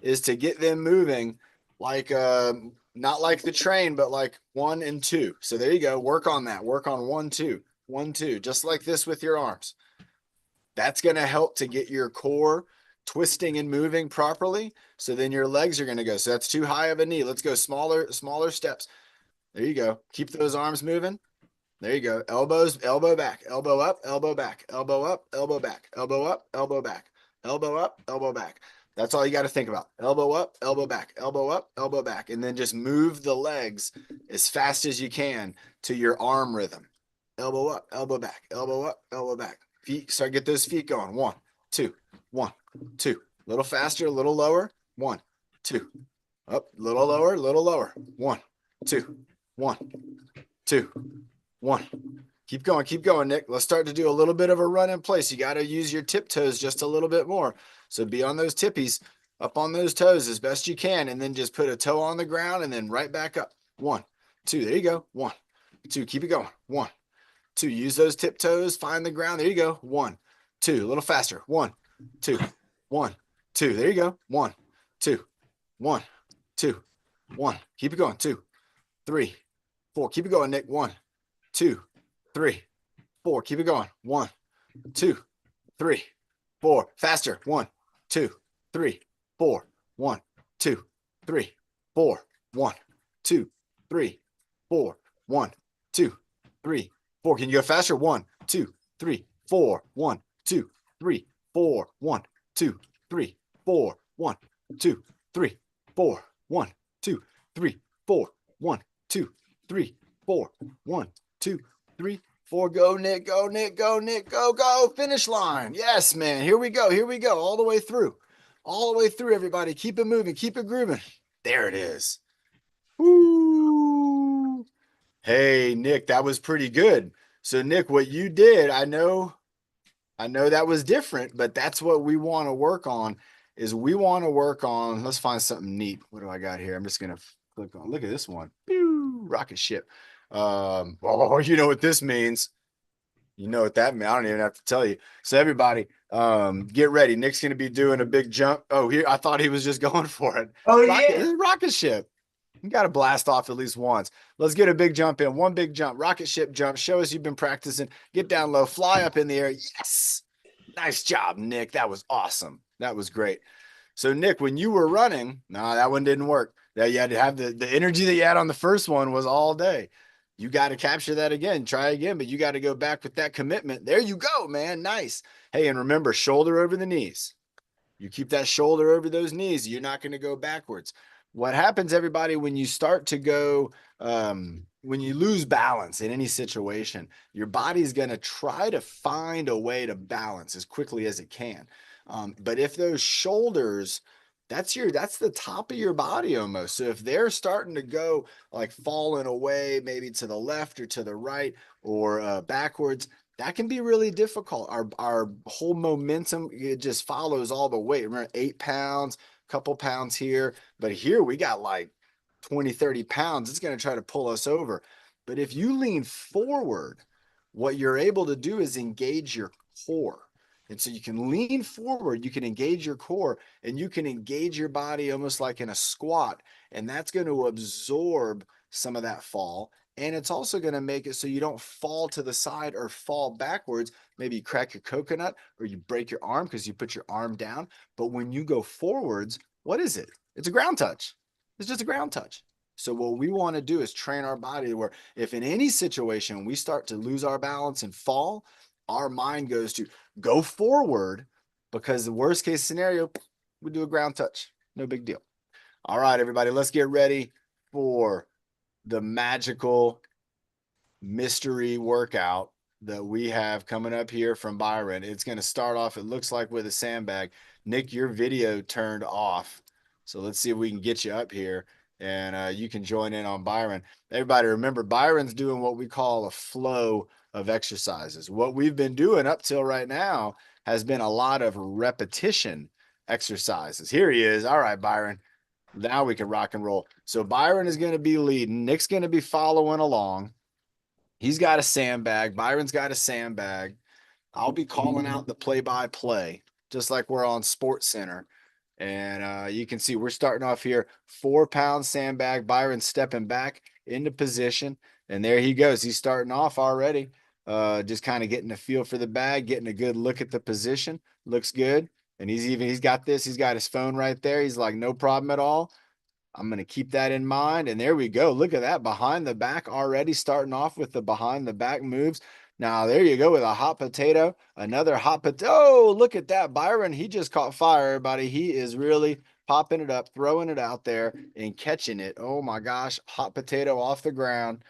is to get them moving like not like the train, but like 1 and 2. So there you go. Work on that. Work on 1, 2, 1, 2, just like this with your arms. That's going to help to get your core twisting and moving properly. So then your legs are going to go. So that's too high of a knee. Let's go smaller steps. There you go. Keep those arms moving. There you go. Elbows, elbow back, elbow up, elbow back, elbow up, elbow back, elbow up, elbow back, elbow up, elbow back. That's all you got to think about. Elbow up, elbow back, elbow up, elbow back. And then just move the legs as fast as you can to your arm rhythm. Elbow up, elbow back, elbow up, elbow back. Feet, start get those feet going. 1, 2, 1, 2. A little faster, a little lower. 1, 2. Up, little lower, little lower. 1, 2, 1, 2, 1. Keep going, Nick. Let's start to do a little bit of a run in place. You got to use your tiptoes just a little bit more. So be on those tippies, up on those toes as best you can, and then just put a toe on the ground and then right back up. 1, 2. There you go. 1, 2. Keep it going. 1, 2. Use those tiptoes. Find the ground. There you go. 1, 2. A little faster. 1, 2, 1, 2. There you go. 1, 2, 1, 2, 1. Keep it going. 2, 3, 4. Keep it going, Nick. 1, 2, 3, 4. Keep it going. 1, 2, 3, 4. Faster. 1, 2, 3, 4. 1, 2, 3, 4. 1, 2, 3, 4. 1, 2, 3, 4. Can you go faster? 1, 2, 3, 4. 1, 2, 3, 4. 1, 2, 3, 4. 1, 2, 3, 4. 1, 2, 3, 4. 1, 2, 3, 4. 1, 2, 3, 4. Go, Nick. Go, Nick. Go, Nick. Go, go. Finish line. Yes, man. Here we go. Here we go. All the way through. All the way through, everybody. Keep it moving. Keep it grooving. There it is. Woo. Hey, Nick, that was pretty good. So, Nick, what you did, I know that was different, but that's what we want to work on is we want to work on, let's find something neat. What do I got here? I'm just going to click on, look at this one. Pew, rocket ship. Oh, you know what this means. You know what that means. I don't even have to tell you. So everybody, get ready. Nick's going to be doing a big jump. Oh, here, I thought he was just going for it. Oh, Rocket, yeah. this is rocket ship. You got to blast off at least once. Let's get a big jump in. One big jump, rocket ship jump. Show us you've been practicing. Get down low, fly up in the air. Yes. Nice job, Nick. That was awesome. That was great. So, Nick, when you were running, no, that one didn't work. That you had to have the energy that you had on the first one was all day. You got to capture that again, try again, but you got to go back with that commitment. There you go, man. Nice. Hey, and remember, shoulder over the knees. You keep that shoulder over those knees. You're not going to go backwards. What happens, everybody, when you start to go, when you lose balance in any situation, your body's going to try to find a way to balance as quickly as it can. But if those shoulders, that's the top of your body almost. So if they're starting to go like falling away, maybe to the left or to the right or backwards, that can be really difficult. Our whole momentum, it just follows all the weight. Remember, 8 pounds, couple pounds here, but here we got like 20, 30 pounds. It's going to try to pull us over. But if you lean forward, what you're able to do is engage your core. And so you can lean forward, you can engage your core, and you can engage your body almost like in a squat. And that's going to absorb some of that fall. And it's also going to make it so you don't fall to the side or fall backwards. Maybe you crack your coconut or you break your arm because you put your arm down. But when you go forwards, what is it? It's a ground touch. It's just a ground touch. So what we want to do is train our body where if in any situation we start to lose our balance and fall, our mind goes to go forward, because the worst case scenario, we do a ground touch. No big deal. All right, everybody, let's get ready for the magical mystery workout that we have coming up here from Byron. It's going to start off, it looks like, with a sandbag. Nick, your video turned off. So let's see if we can get you up here and you can join in on Byron. Everybody, remember, Byron's doing what we call a flow of exercises. What we've been doing up till right now has been a lot of repetition exercises. Here he is. All right, Byron. Now we can rock and roll. So Byron is going to be leading. Nick's going to be following along. He's got a sandbag. Byron's got a sandbag. I'll be calling out the play-by-play, just like we're on Sports Center. And you can see we're starting off here, 4-pound sandbag. Byron's stepping back into position. And there he goes. He's starting off already. Just kind of getting a feel for the bag, getting a good look at the position. Looks good. And he's got his phone right there. He's like, no problem at all. I'm going to keep that in mind. And there we go. Look at that, behind the back already, starting off with the behind the back moves. Now, there you go with a hot potato, another hot potato. Oh, look at that. Byron, he just caught fire, everybody. He is really popping it up, throwing it out there and catching it. Oh my gosh, hot potato off the ground.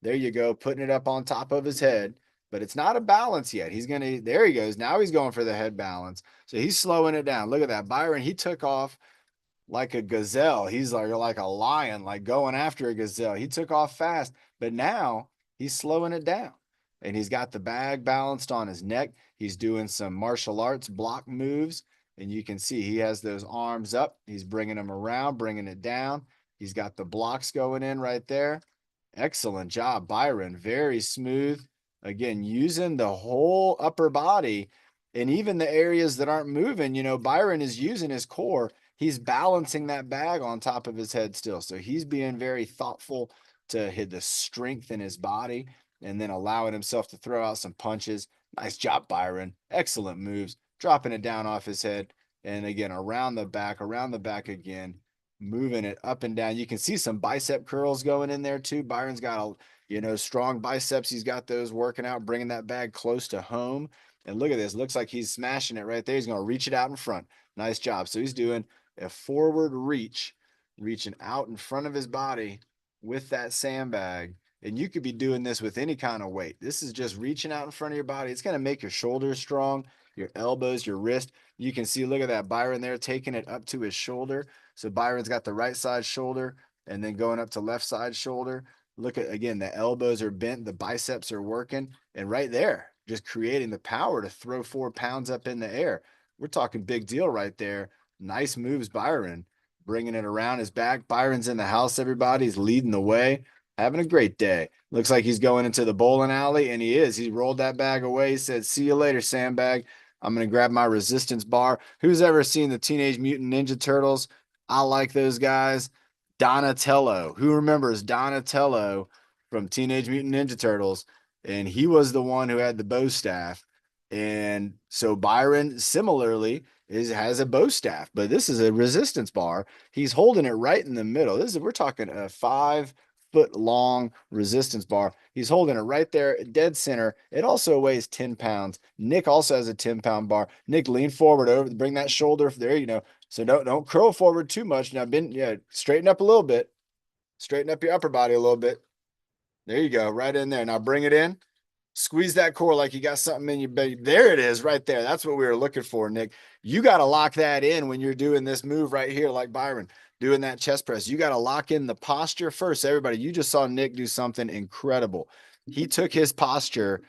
There you go, putting it up on top of his head. But it's not a balance yet. There he goes. Now he's going for the head balance. So he's slowing it down. Look at that. Byron, he took off like a gazelle. He's like a lion, like going after a gazelle. He took off fast, but now he's slowing it down. And he's got the bag balanced on his neck. He's doing some martial arts block moves. And you can see he has those arms up. He's bringing them around, bringing it down. He's got the blocks going in right there. Excellent job, Byron. Very smooth. Again, using the whole upper body and even the areas that aren't moving. Byron is using his core. He's balancing that bag on top of his head still. So he's being very thoughtful to hit the strength in his body and then allowing himself to throw out some punches. Nice job, Byron. Excellent moves. Dropping it down off his head. And again, around the back again, moving it up and down. You can see some bicep curls going in there too. Byron's got strong biceps. He's got those working out, bringing that bag close to home. And look at this. Looks like he's smashing it right there. He's going to reach it out in front. Nice job. So he's doing a forward reach, reaching out in front of his body with that sandbag. And you could be doing this with any kind of weight. This is just reaching out in front of your body. It's going to make your shoulders strong, your elbows, your wrist. You can see, look at that, Byron there taking it up to his shoulder. So Byron's got the right side shoulder and then going up to left side shoulder. Look at, again, the elbows are bent, the biceps are working. And right there, just creating the power to throw 4 pounds up in the air. We're talking big deal right there. Nice moves, Byron, bringing it around his back. Byron's in the house, everybody. He's leading the way, having a great day. Looks like he's going into the bowling alley, and he is. He rolled that bag away. He said, see you later, sandbag. I'm going to grab my resistance bar. Who's ever seen the Teenage Mutant Ninja Turtles? I like those guys. Donatello. Who remembers Donatello from Teenage Mutant Ninja Turtles? And he was the one who had the bow staff. And so Byron similarly has a bow staff, but this is a resistance bar. He's holding it right in the middle. We're talking a 5-foot long resistance bar. He's holding it right there, dead center. It also weighs 10 pounds. Nick also has a 10-pound bar. Nick, lean forward over, bring that shoulder there, So don't curl forward too much. Now straighten up a little bit. Straighten up your upper body a little bit. There you go, right in there. Now bring it in. Squeeze that core like you got something in your belly. There it is, right there. That's what we were looking for, Nick. You got to lock that in when you're doing this move right here, like Byron, doing that chest press. You got to lock in the posture first. Everybody, you just saw Nick do something incredible. He took his posture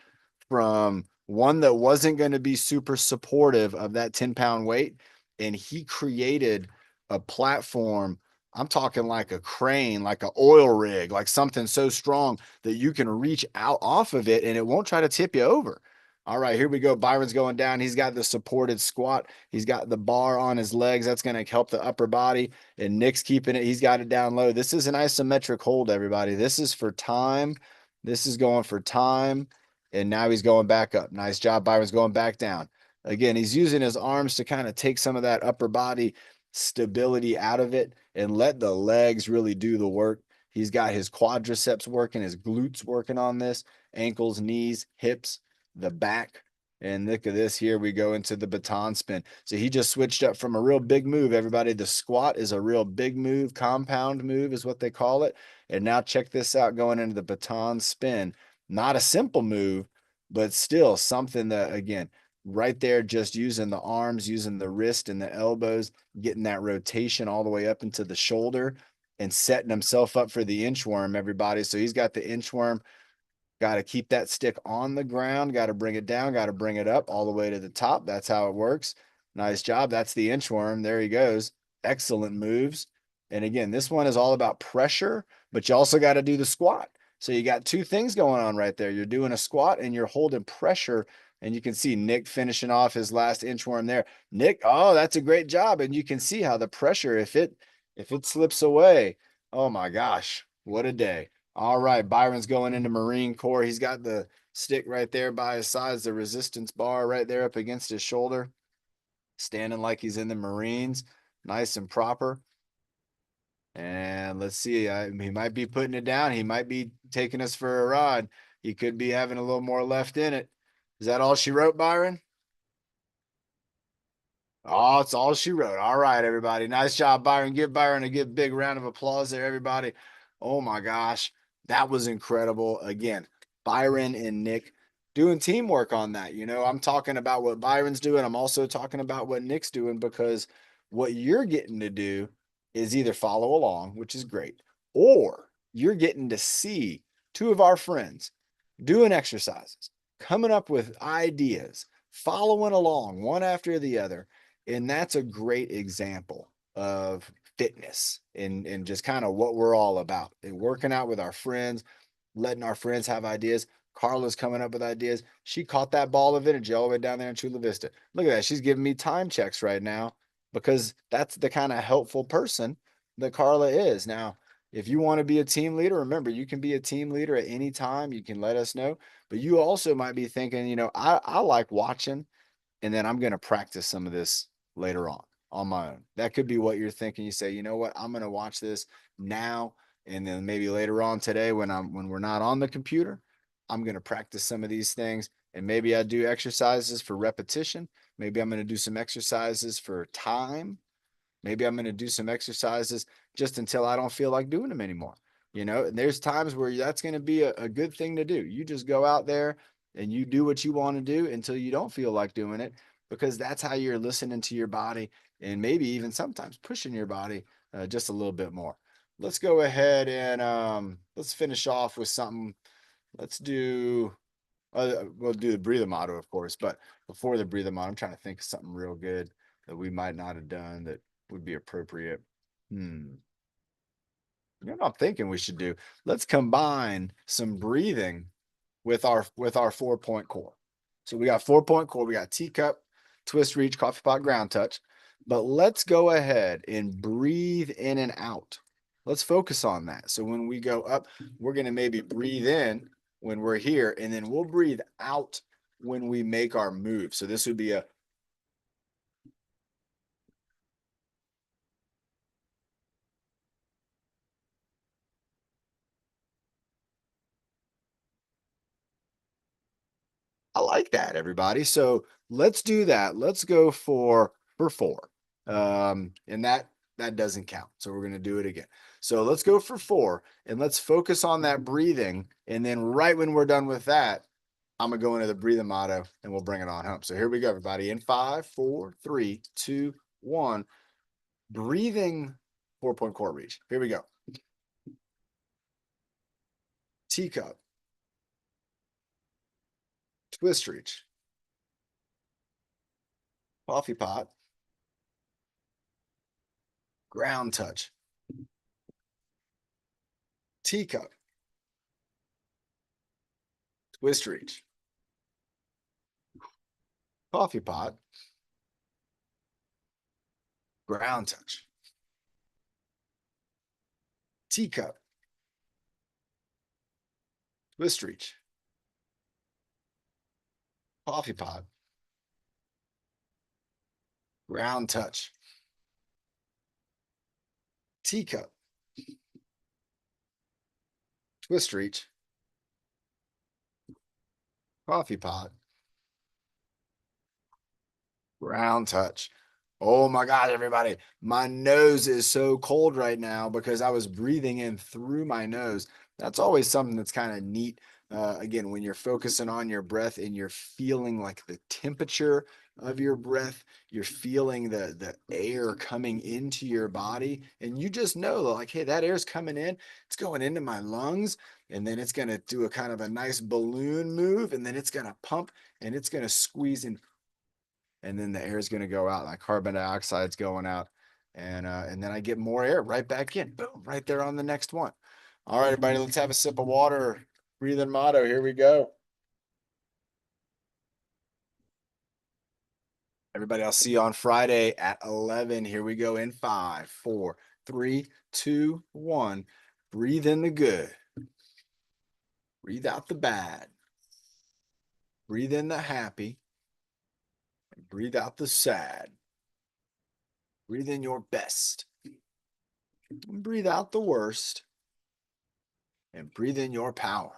from one that wasn't going to be super supportive of that 10-pound weight, and he created a platform. I'm talking like a crane, like an oil rig, like something so strong that you can reach out off of it and it won't try to tip you over. All right, here we go. Byron's going down. He's got the supported squat. He's got the bar on his legs. That's going to help the upper body. And Nick's keeping it. He's got it down low. This is an isometric hold, everybody. This is for time. This is going for time. And now he's going back up. Nice job. Byron's going back down. Again, he's using his arms to kind of take some of that upper body stability out of it and let the legs really do the work. He's got his quadriceps working, his glutes working on this, ankles, knees, hips, the back. And look at this. Here we go into the baton spin. So he just switched up from a real big move, everybody. The squat is a real big move. Compound move is what they call it. And now check this out, going into the baton spin. Not a simple move, but still something that, again, right there, just using the arms, using the wrist and the elbows, getting that rotation all the way up into the shoulder and setting himself up for the inchworm, everybody. So he's got the inchworm, got to keep that stick on the ground, got to bring it down, got to bring it up all the way to the top. That's how it works. Nice job. That's the inchworm. There he goes. Excellent moves. And again, this one is all about pressure, but you also got to do the squat. So you got two things going on right there. You're doing a squat and you're holding pressure. And you can see Nick finishing off his last inchworm there. Nick, oh, that's a great job. And you can see how the pressure, if it slips away, oh my gosh, what a day. All right, Byron's going into Marine Corps. He's got the stick right there by his sides, the resistance bar right there up against his shoulder, standing like he's in the Marines, nice and proper. And let's see, he might be putting it down. He might be taking us for a ride. He could be having a little more left in it. Is that all she wrote, Byron? Oh, it's all she wrote. All right, everybody. Nice job, Byron. Give Byron a good big round of applause there, everybody. Oh my gosh, that was incredible. Again, Byron and Nick doing teamwork on that. I'm talking about what Byron's doing. I'm also talking about what Nick's doing, because what you're getting to do is either follow along, which is great, or you're getting to see two of our friends doing exercises, coming up with ideas, following along one after the other. And that's a great example of fitness and just kind of what we're all about. And working out with our friends, letting our friends have ideas. Carla's coming up with ideas. She caught that ball of energy all the way down there in Chula Vista. Look at that. She's giving me time checks right now, because that's the kind of helpful person that Carla is. Now, if you want to be a team leader, remember, you can be a team leader at any time. You can let us know. But you also might be thinking, I like watching, and then I'm going to practice some of this later on my own. That could be what you're thinking. You say, you know what, I'm going to watch this now, and then maybe later on today when we're not on the computer, I'm going to practice some of these things. And maybe I do exercises for repetition. Maybe I'm going to do some exercises for time. Maybe I'm going to do some exercises just until I don't feel like doing them anymore. And there's times where that's going to be a good thing to do. You just go out there and you do what you want to do until you don't feel like doing it, because that's how you're listening to your body, and maybe even sometimes pushing your body just a little bit more. Let's go ahead and let's finish off with something. Let's do, we'll do the breather motto, of course, but before the breather motto, I'm trying to think of something real good that we might not have done that would be appropriate. You know what I'm thinking we should do? Let's combine some breathing with our 4-point core. So we got 4-point core. We got teacup, twist, reach, coffee pot, ground touch. But let's go ahead and breathe in and out. Let's focus on that. So when we go up, we're going to maybe breathe in when we're here, and then we'll breathe out when we make our move. So this would be a I like that, everybody. So let's do that. Let's go for 4. And that doesn't count. So we're going to do it again. So let's go for 4 and let's focus on that breathing. And then right when we're done with that, I'm going to go into the breathing motto and we'll bring it on home. So here we go, everybody. In 5, 4, 3, 2, 1. Breathing 4-point core reach. Here we go. Teacup. Twist reach. Coffee pot. Ground touch. Teacup. Twist reach. Coffee pot. Ground touch. Teacup. Twist reach. Coffee pot. Ground touch. Teacup. Twist reach. Coffee pot. Ground touch. Oh my God, everybody. My nose is so cold right now because I was breathing in through my nose. That's always something that's kind of neat. Again, when you're focusing on your breath and you're feeling like the temperature of your breath, you're feeling the air coming into your body, and you just know like, hey, that air's coming in, it's going into my lungs, and then it's going to do a kind of a nice balloon move, and then it's going to pump and it's going to squeeze in, and then the air is going to go out, like carbon dioxide's going out, and then I get more air right back in, boom, right there on the next one. All right, everybody, let's have a sip of water. Breathing motto. Here we go. Everybody, I'll see you on Friday at 11. Here we go in 5, 4, 3, 2, 1. Breathe in the good. Breathe out the bad. Breathe in the happy. And breathe out the sad. Breathe in your best. And breathe out the worst. And breathe in your power.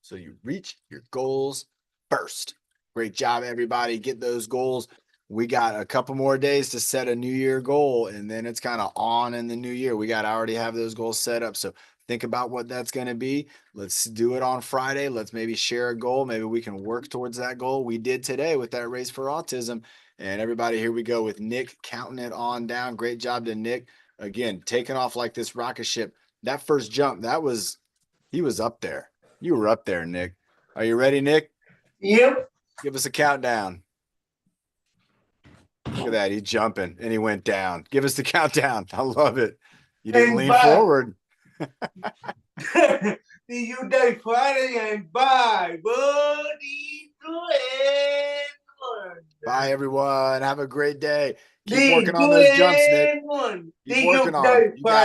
So you reach your goals first. Great job, everybody. Get those goals. We got a couple more days to set a new year goal, and then it's kind of on in the new year. We got to already have those goals set up. So think about what that's going to be. Let's do it on Friday. Let's maybe share a goal. Maybe we can work towards that goal. We did today with that Race for Autism. And everybody, here we go with Nick counting it on down. Great job to Nick. Again, taking off like this rocket ship. That first jump, he was up there. You were up there, Nick. Are you ready, Nick? Yep. Give us a countdown. Look at that. He's jumping and he went down. Give us the countdown. I love it. You didn't And lean bye. forward. See you next Friday and bye, buddy. Bye, everyone. Have a great day. Keep Be working on those jumps, Nick. good one. Keep See you working on them. next You got